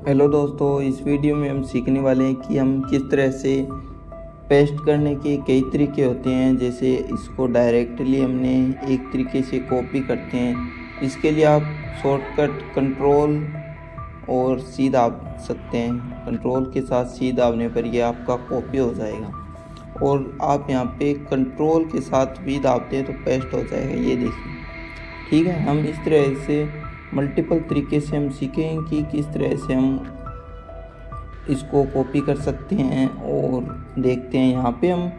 Hello दोस्तों, इस video में हम सीखने वाले हैं कि हम किस तरह से पेस्ट करने के कई तरीके होते हैं। जैसे इसको डायरेक्टली हमने एक तरीके से कॉपी करते हैं। इसके लिए आप शॉर्टकट कंट्रोल और सी दाब सकते हैं। कंट्रोल के साथ सी दाबने पर यह आपका कॉपी हो जाएगा और आप यहाँ पे कंट्रोल के साथ भी दाबते हैं तो पेस्ट हो जाएगा। ये देखिए, ठीक है। हम इस तरह से मल्टीपल तरीके से हम सीखेंगे कि किस तरह से हम इसको कॉपी कर सकते हैं। और देखते हैं यहाँ पे हम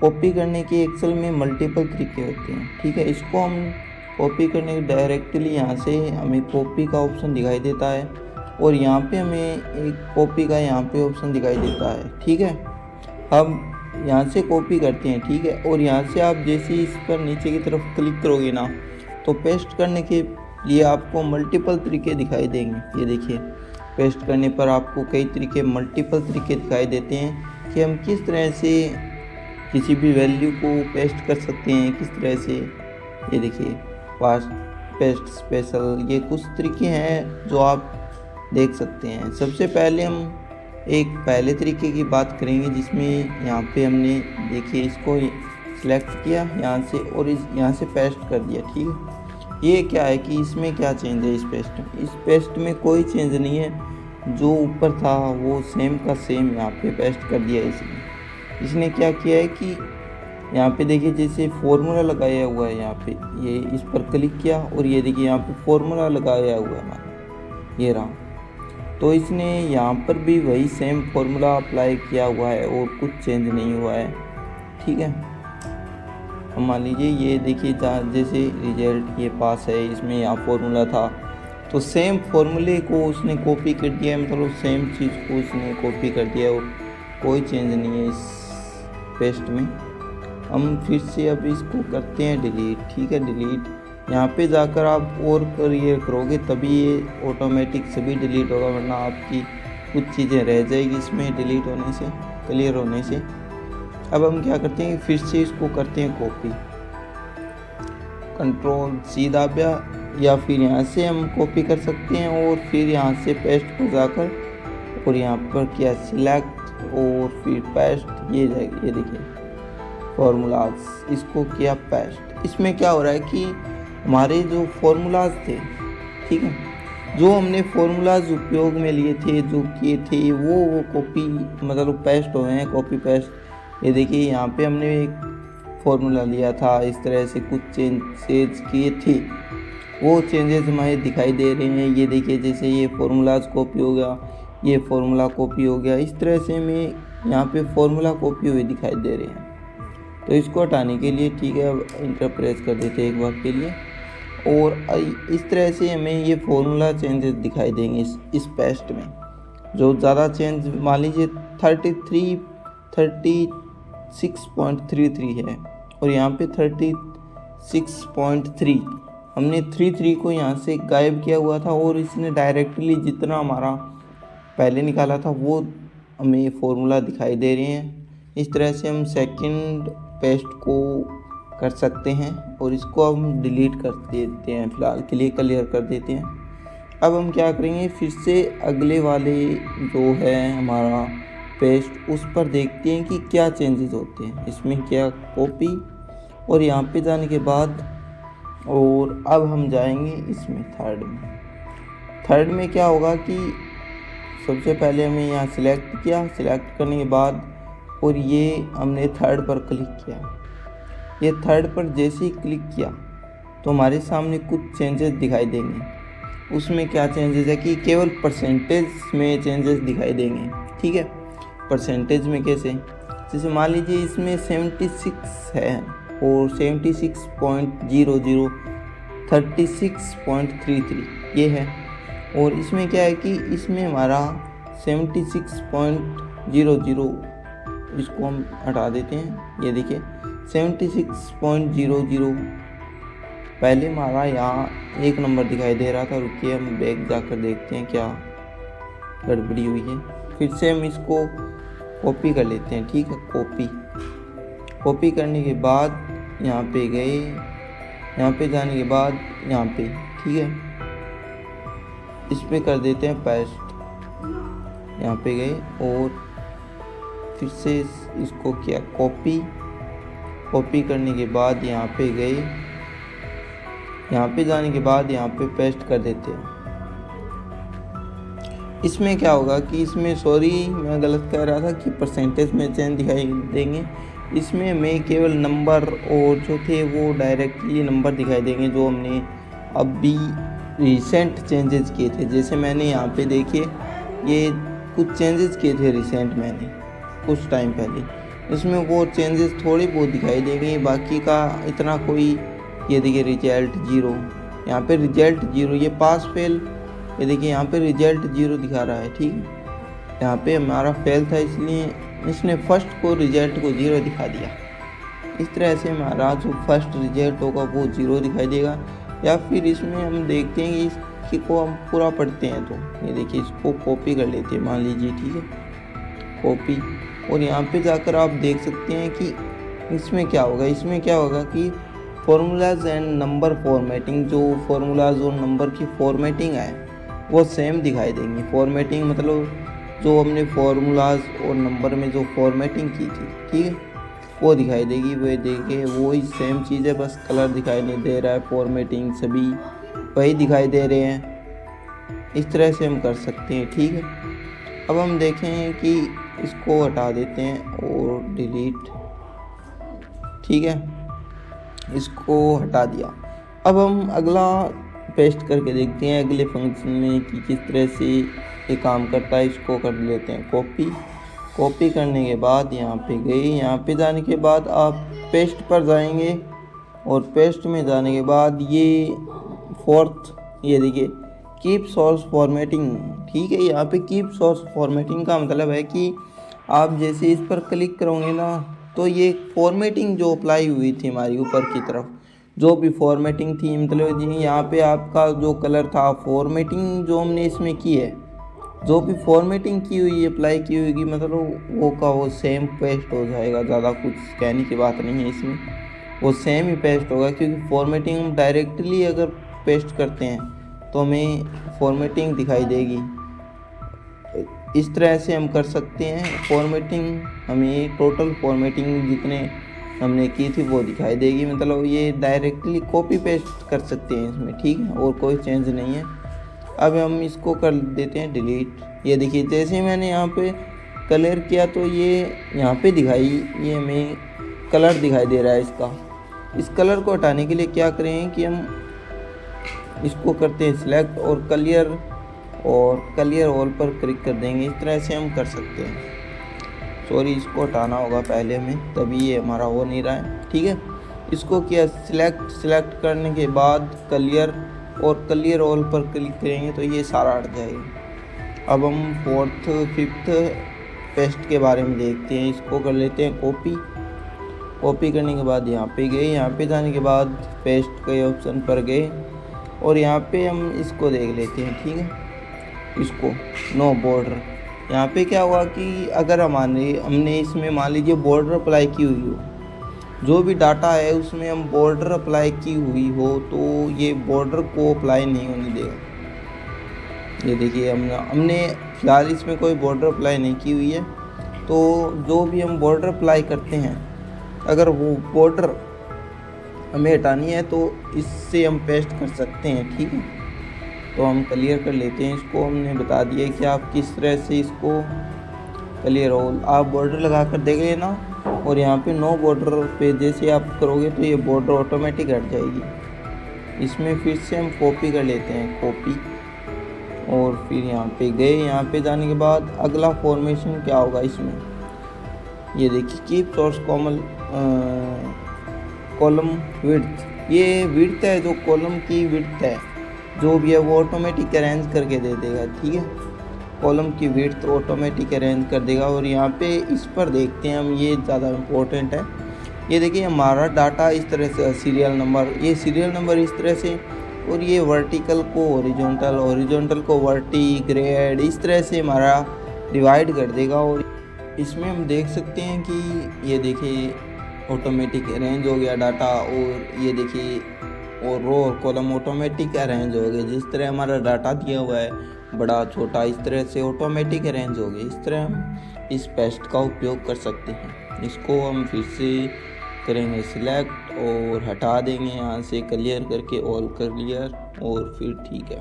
कॉपी करने के एक्सेल में मल्टीपल तरीके होते हैं, ठीक है। इसको हम कॉपी करने के डायरेक्टली यहाँ से हमें कॉपी का ऑप्शन दिखाई देता है और यहाँ पे हमें एक कॉपी का यहाँ पे ऑप्शन दिखाई देता है, ठीक है। हम यहाँ से कॉपी करते हैं, ठीक है। और यहाँ से आप जैसे इस पर नीचे की तरफ क्लिक करोगे ना तो पेस्ट करने के लिए आपको मल्टीपल तरीके दिखाई देंगे। ये देखिए, पेस्ट करने पर आपको कई तरीके मल्टीपल तरीके दिखाई देते हैं कि हम किस तरह से किसी भी वैल्यू को पेस्ट कर सकते हैं, किस तरह से। ये देखिए, फास्ट पेस्ट स्पेशल, ये कुछ तरीके हैं जो आप देख सकते हैं। सबसे पहले हम एक पहले तरीके की बात करेंगे जिसमें यहाँ पे हमने देखिए इसको सिलेक्ट किया यहाँ से और यहाँ से पेस्ट कर दिया, ठीक है। ये क्या है कि इसमें क्या चेंज है इस पेस्ट में कोई चेंज नहीं है। जो ऊपर था वो सेम का सेम यहाँ पे पेस्ट कर दिया इसने क्या किया है कि यहाँ पे देखिए जैसे फॉर्मूला लगाया हुआ है, यहाँ पे ये इस पर क्लिक किया और ये देखिए यहाँ पे फॉर्मूला लगाया हुआ है हमारा, ये रहा। तो इसने यहाँ पर भी वही सेम फॉर्मूला अप्लाई किया हुआ है और कुछ चेंज नहीं हुआ है, ठीक है। मान लीजिए ये देखिए जैसे रिजल्ट ये पास है, इसमें यहाँ फॉर्मूला था तो सेम फॉर्मूले को उसने कॉपी कर दिया, मतलब सेम चीज़ को उसने कॉपी कर दिया और कोई चेंज नहीं है इस पेस्ट में। हम फिर से अब इसको करते हैं डिलीट, ठीक है। डिलीट यहाँ पे जाकर आप और क्लियर करोगे तभी ये ऑटोमेटिक सभी डिलीट होगा, वरना आपकी कुछ चीज़ें रह जाएगी इसमें डिलीट होने से, क्लियर होने से। अब हम क्या करते हैं, फिर से इसको करते हैं कॉपी, कंट्रोल सी दाबिया या फिर यहाँ से हम कॉपी कर सकते हैं और फिर यहाँ से पेस्ट को जाकर और यहाँ पर किया सिलेक्ट और फिर पेस्ट, ये जाएगा। ये देखिए फॉर्मूलाज, इसको किया पेस्ट। इसमें क्या हो रहा है कि हमारे जो फॉर्मूलाज थे, ठीक है, जो हमने फॉर्मूलाज उपयोग में लिए थे, जो किए थे वो कॉपी मतलब पेस्ट हुए हैं, कॉपी पेस्ट। ये देखिए यहाँ पे हमने एक फॉर्मूला लिया था, इस तरह से कुछ चेंजेस किए थे, वो चेंजेस हमें दिखाई दे रहे हैं। ये देखिए जैसे ये फॉर्मूलाज कॉपी हो गया, ये फॉर्मूला कॉपी हो गया, इस तरह से हमें यहाँ पे फॉर्मूला कॉपी हुए दिखाई दे रहे हैं। तो इसको हटाने के लिए, ठीक है, अब इंटर प्रेस कर देते हैं एक बार के लिए और इस तरह से हमें ये फॉर्मूला चेंजेस दिखाई देंगे इस पेस्ट में। जो ज़्यादा चेंज मान लीजिए 36.33 है और यहाँ पे 36.3, हमने 33 को यहाँ से गायब किया हुआ था और इसने डायरेक्टली जितना हमारा पहले निकाला था वो हमें फॉर्मूला दिखाई दे रहे हैं। इस तरह से हम सेकंड पेस्ट को कर सकते हैं और इसको हम डिलीट कर देते हैं, फिलहाल के लिए क्लियर कर देते हैं। अब हम क्या करेंगे, फिर से अगले वाले जो है हमारा पेस्ट, उस पर देखते हैं कि क्या चेंजेस होते हैं इसमें, क्या कॉपी और यहाँ पे जाने के बाद और अब हम जाएंगे इसमें थर्ड में क्या होगा कि सबसे पहले हमें यहाँ सिलेक्ट किया, सिलेक्ट करने के बाद और ये हमने थर्ड पर क्लिक किया। ये थर्ड पर जैसे ही क्लिक किया तो हमारे सामने कुछ चेंजेस दिखाई देंगे। उसमें क्या चेंजेस है कि केवल परसेंटेज में चेंजेस दिखाई देंगे, ठीक है। परसेंटेज में कैसे, जैसे मान लीजिए इसमें 76 है और 76.00 36.33 ये है। और इसमें क्या है कि इसमें हमारा 76.00, इसको हम हटा देते हैं। ये देखिए 76.00 पहले हमारा यहाँ एक नंबर दिखाई दे रहा था। रुकिए हम बैक जाकर देखते हैं क्या गड़बड़ी हुई है। फिर से हम इसको कॉपी कर लेते हैं, ठीक है। कॉपी करने के बाद यहाँ पे गए, यहाँ पे जाने के बाद यहाँ पे, ठीक है, इस पे कर देते हैं पेस्ट। यहाँ पे गए और फिर से इसको किया कॉपी करने के बाद यहाँ पे गए, यहाँ पे जाने के बाद यहाँ पे पेस्ट कर देते हैं। इसमें क्या होगा कि इसमें, सॉरी मैं गलत कह रहा था कि परसेंटेज में चेंज दिखाई देंगे, इसमें हमें केवल नंबर और जो थे वो डायरेक्टली नंबर दिखाई देंगे जो हमने अभी रिसेंट चेंजेस किए थे। जैसे मैंने यहाँ पे देखिए ये कुछ चेंजेस किए थे रिसेंट मैंने कुछ टाइम पहले, इसमें वो चेंजेस थोड़ी बहुत दिखाई देंगे, बाकी का इतना कोई। ये देखिए रिजल्ट 0, यहाँ पे रिजल्ट 0, ये पास फेल, ये देखिए यहाँ पे रिजल्ट 0 दिखा रहा है। ठीक है, यहाँ पे हमारा फेल था इसलिए इसने फर्स्ट को रिजल्ट को 0 दिखा दिया। इस तरह से हमारा जो फर्स्ट रिजल्ट होगा वो 0 दिखाई देगा। या फिर इसमें हम देखते हैं कि इसकी को हम पूरा पढ़ते हैं, तो ये देखिए इसको कॉपी कर लेते हैं मान लीजिए। ठीक है, कॉपी, और यहाँ पे जाकर आप देख सकते हैं कि इसमें क्या होगा। इसमें क्या होगा कि फॉर्मूलाज एंड नंबर फॉर्मेटिंग, जो फॉर्मूलाज और नंबर की फॉर्मेटिंग है वो सेम दिखाई देंगी। फॉर्मेटिंग मतलब जो हमने फार्मूलाज और नंबर में जो फॉर्मेटिंग की थी, ठीक है, वो दिखाई देगी। वो देखिए वही सेम चीज़ है, बस कलर दिखाई नहीं दे रहा है, फॉर्मेटिंग सभी वही दिखाई दे रहे हैं। इस तरह से हम कर सकते हैं। ठीक है, अब हम देखें कि इसको हटा देते हैं और डिलीट। ठीक है, इसको हटा दिया। अब हम अगला पेस्ट करके देखते हैं अगले फंक्शन में कि किस तरह से ये काम करता है। इसको कर लेते हैं कॉपी करने के बाद यहाँ पे गए, यहाँ पे जाने के बाद आप पेस्ट पर जाएंगे और पेस्ट में जाने के बाद ये फोर्थ, ये देखिए कीप सोर्स फॉर्मेटिंग। ठीक है, यहाँ पे कीप सोर्स फॉर्मेटिंग का मतलब है कि आप जैसे इस पर क्लिक करोगे ना तो ये फॉर्मेटिंग जो अप्लाई हुई थी हमारी ऊपर की तरफ, जो भी फॉर्मेटिंग थी, मतलब जी यहाँ पे आपका जो कलर था, फॉर्मेटिंग जो हमने इसमें की है, जो भी फॉर्मेटिंग की हुई अप्लाई की हुई, मतलब वो का वो सेम पेस्ट हो जाएगा। ज़्यादा कुछ कहने की बात नहीं है इसमें, वो सेम ही पेस्ट होगा, क्योंकि फॉर्मेटिंग हम डायरेक्टली अगर पेस्ट करते हैं तो हमें फॉर्मेटिंग दिखाई देगी। इस तरह से हम कर सकते हैं फॉर्मेटिंग, हमें टोटल फॉर्मेटिंग जितने हमने की थी वो दिखाई देगी। मतलब ये डायरेक्टली कॉपी पेस्ट कर सकते हैं इसमें। ठीक है, और कोई चेंज नहीं है। अब हम इसको कर देते हैं डिलीट। ये देखिए जैसे मैंने यहाँ पे कलर किया तो ये यहाँ पे दिखाई, ये हमें कलर दिखाई दे रहा है इसका। इस कलर को हटाने के लिए क्या करें कि हम इसको करते हैं सिलेक्ट और क्लियर ऑल पर क्लिक कर देंगे। इस तरह से हम कर सकते हैं। सॉरी, इसको हटाना होगा पहले में, तभी ये हमारा हो नहीं रहा है। ठीक है, इसको किया सिलेक्ट करने के बाद क्लियर ऑल पर क्लिक करेंगे तो ये सारा हट जाएगा। अब हम फोर्थ फिफ्थ पेस्ट के बारे में देखते हैं। इसको कर लेते हैं कॉपी करने के बाद यहाँ पे गए, यहाँ पे जाने के बाद पेस्ट के ऑप्शन पर गए और यहाँ पे हम इसको देख लेते हैं। ठीक है, इसको नो बॉर्डर, यहाँ पे क्या हुआ कि अगर हमने इसमें मान लीजिए बॉर्डर अप्लाई की हुई हो, जो भी डाटा है उसमें हम बॉर्डर अप्लाई की हुई हो तो ये बॉर्डर को अप्लाई नहीं होने देगा। ये देखिए हमने फिलहाल इसमें कोई बॉर्डर अप्लाई नहीं की हुई है, तो जो भी हम बॉर्डर अप्लाई करते हैं अगर वो बॉर्डर हमें हटानी है तो इससे हम पेस्ट कर सकते हैं। ठीक है, तो हम क्लियर कर लेते हैं इसको। हमने बता दिया कि आप किस तरह से इसको क्लियर हो, आप बॉर्डर लगा कर देख लेना और यहाँ पे नो बॉर्डर पे जैसे आप करोगे तो ये बॉर्डर ऑटोमेटिक हट जाएगी। इसमें फिर से हम कॉपी कर लेते हैं और फिर यहाँ पे गए, यहाँ पे जाने के बाद अगला फॉर्मेशन क्या होगा इसमें, ये देखिए कीप सोर्स कॉलम विड्थ। ये विड्थ है, जो कॉलम की विड्थ है जो भी है वो ऑटोमेटिक अरेंज करके दे देगा। ठीक है, कॉलम की विड्थ ऑटोमेटिक अरेंज कर देगा। और यहाँ पे इस पर देखते हैं हम, ये ज़्यादा इम्पोर्टेंट है। ये देखिए हमारा डाटा इस तरह से सीरियल नंबर इस तरह से, और ये वर्टिकल को हॉरिजॉन्टल को वर्टी ग्रेड, इस तरह से हमारा डिवाइड कर देगा। और इसमें हम देख सकते हैं कि ये देखिए ऑटोमेटिक अरेंज हो गया डाटा, और ये देखिए और रो और कॉलम ऑटोमेटिक अरेंज हो गए। जिस तरह हमारा डाटा दिया हुआ है बड़ा छोटा, इस तरह से ऑटोमेटिक अरेंज हो गए। इस तरह हम इस पेस्ट का उपयोग कर सकते हैं। इसको हम फिर से करेंगे सिलेक्ट और हटा देंगे यहाँ से क्लियर करके, ऑल क्लियर, और फिर ठीक है।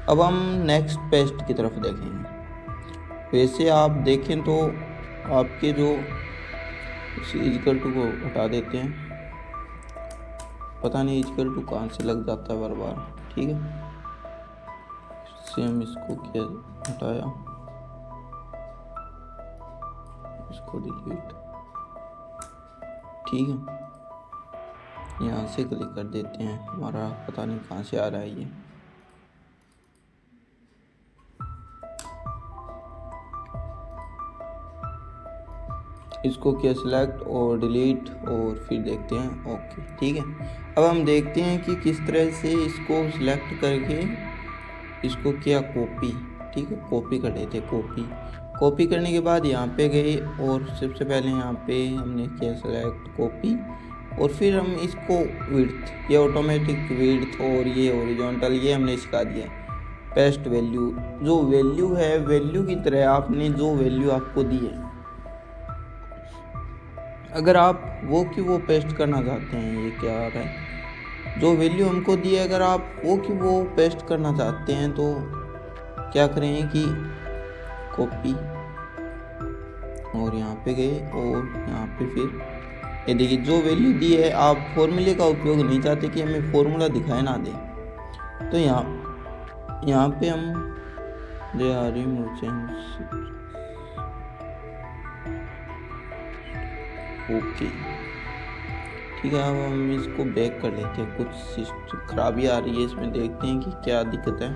अब हम नेक्स्ट पेस्ट की तरफ देखेंगे। वैसे आप देखें तो आपके जो इक्वल टू को हटा देते हैं, पता नहीं इक्वल टू कहाँ से लग जाता है बार बार, ठीक है। सेम इसको क्या हटाया, इसको डिलीट, ठीक है। यहाँ से क्लिक कर देते हैं, हमारा पता नहीं कहाँ से आ रहा है ये। इसको किया सिलेक्ट और डिलीट और फिर देखते हैं ओके, ठीक है। अब हम देखते हैं कि किस तरह से इसको सिलेक्ट करके इसको किया कॉपी, ठीक है। कॉपी कर लेते, कॉपी करने के बाद यहाँ पे गए और सबसे पहले यहाँ पे हमने किया सिलेक्ट कॉपी, और फिर हम इसको विड्थ, ये ऑटोमेटिक विड्थ और ये हॉरिजॉन्टल, ये हमने सिखा दिया। पेस्ट वैल्यू, जो वैल्यू है वैल्यू की तरह आपने जो वैल्यू आपको दी है, अगर आप वो की वो पेस्ट करना चाहते हैं, ये क्या आ रहा है, जो वैल्यू हमको दी है अगर आप वो की वो पेस्ट करना चाहते हैं तो क्या करेंगे कि कॉपी, और यहाँ पे गए और यहाँ पे फिर ये देखिए जो वैल्यू दी है, आप फॉर्मूले का उपयोग नहीं चाहते कि हमें फॉर्मूला दिखाए ना दे, तो यहाँ पे हम they are remove change okay, ठीक है। अब हम इसको बैक कर लेते हैं, कुछ खराबी आ रही है इसमें, देखते हैं कि क्या दिक्कत है।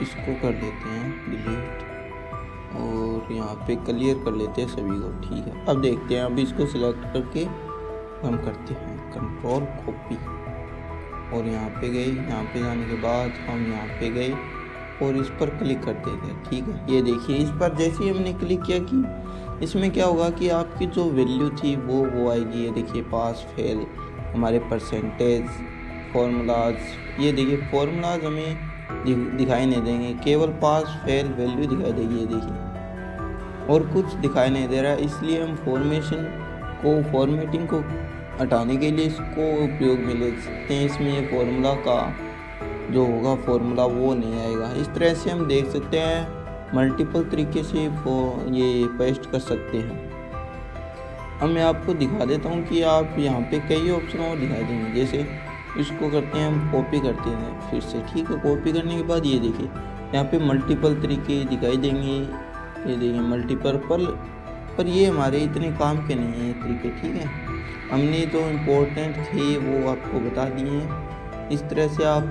इसको कर देते हैं डिलीट और यहाँ पे क्लियर कर लेते हैं सभी को, ठीक है। अब देखते हैं, अब इसको सिलेक्ट करके हम करते हैं कंट्रोल कॉपी और यहाँ पे गए, यहाँ पे जाने के बाद हम यहाँ पे गए और इस पर क्लिक कर देते हैं, ठीक है। ये देखिए इस पर जैसे ही हमने क्लिक किया कि इसमें क्या होगा कि आपकी जो वैल्यू थी वो आएगी। ये देखिए पास फेल, हमारे परसेंटेज, फॉर्मूलाज, ये देखिए फॉर्मूलाज हमें दिखाई नहीं देंगे, केवल पास फेल वैल्यू दिखाई देगी, ये देखिए, और कुछ दिखाई नहीं दे रहा है। इसलिए हम फॉर्मेटिंग को हटाने के लिए इसको उपयोग में ले सकते हैं। इसमें ये फॉर्मूला का जो होगा फॉर्मूला वो नहीं आएगा। इस तरह से हम देख सकते हैं मल्टीपल तरीके से ये पेस्ट कर सकते हैं। अब मैं आपको दिखा देता हूँ कि आप यहाँ पे कई ऑप्शन और दिखाई देंगे। जैसे इसको करते हैं हम कॉपी करते हैं फिर से, ठीक है। कॉपी करने के बाद ये देखिए यहाँ पे मल्टीपल तरीके दिखाई देंगे, ये देखिए मल्टीपर्पल, पर ये हमारे इतने काम के नहीं है ये तरीके, ठीक है। हमने जो इम्पोर्टेंट थे वो आपको बता दिए हैं। इस तरह से आप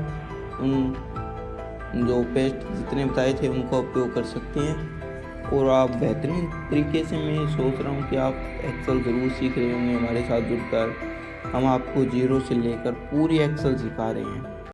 उन जो पेस्ट जितने बताए थे उनका उपयोग कर सकते हैं। और आप बेहतरीन तरीके से, मैं सोच रहा हूँ कि आप एक्सेल ज़रूर सीख रहे होंगे हमारे साथ जुड़कर। हम आपको जीरो से लेकर पूरी एक्सेल सिखा रहे हैं।